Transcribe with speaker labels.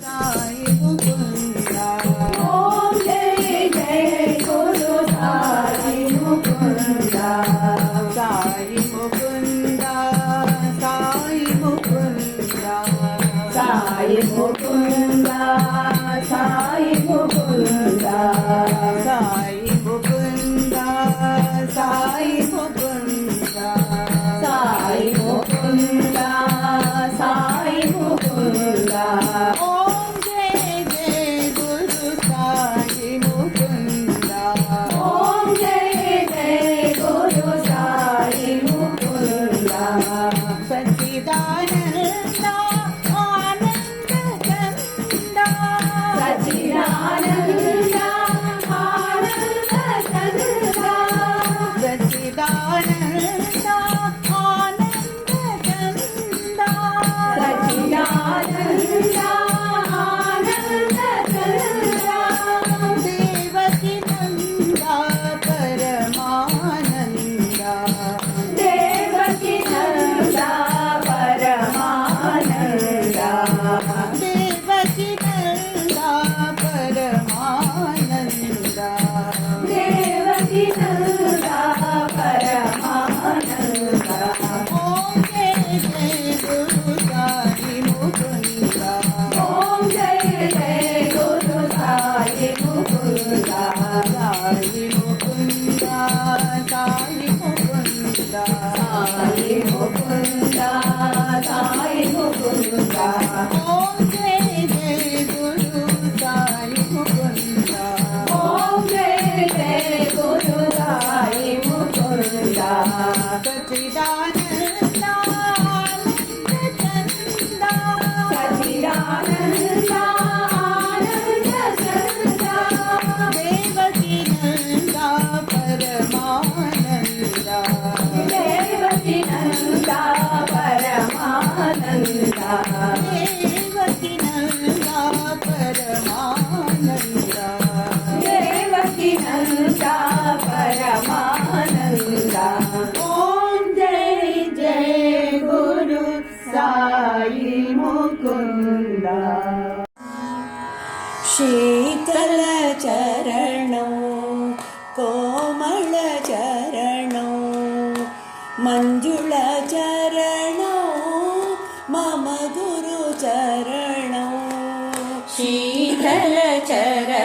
Speaker 1: साई मुकुंदा
Speaker 2: ओम जय जय गुरु साई मुकुंदा
Speaker 1: साई मुकुंदा साई मुकुंदा
Speaker 2: साई मुकुंदा साई मुकुंदा
Speaker 1: साई मुकुंदा साई मुकुंदा
Speaker 2: साई मुकुंदा साई मुकुंदा
Speaker 1: ओम जय जय गुरु साई मुकुंदा
Speaker 2: ओम जय जय गुरु साई मुकुंदा
Speaker 1: सच्चिदानंदा आनंद चंदा
Speaker 2: सच्चिदानंदा आनंद चंदा
Speaker 1: सच्चिदानंदा आनंद चंदा
Speaker 2: सच्चिदानंदा आनंद चंदा
Speaker 1: देवकी नंदा परमानंदा
Speaker 2: देवकी नंदा परमानंदा
Speaker 1: देवकी नंदा परमानंदा
Speaker 2: देवकी नंदा परमानंदा
Speaker 1: ओम जय जय गुरु साई मुकुंदा
Speaker 2: ओम जय जय गुरु साई मुकुंदा
Speaker 1: साई मुकुंदा साई मुकुंदा
Speaker 2: साई मुकुंदा साई मुकुंदा
Speaker 1: ओम जय जय गुरु साई मुकुंदा
Speaker 2: ओम जय जय गुरु साई मुकुंदा
Speaker 1: सच्चिदानंदा आनंद चंदा
Speaker 2: सच्चिदानंदा आनंद चंदा
Speaker 1: देवकी नंदा परमानंदा
Speaker 2: देवकी नंदा परमानंदा
Speaker 1: देवकी नंदा परमानंदा
Speaker 2: देवकी नंदा परमानंदा ओम जय जय गुरु साई मुकुंदा
Speaker 3: शीतल चरणौ कोमल चरणौ मंजुल चरणौ मम गुरु चरणौ शीतल चरणौ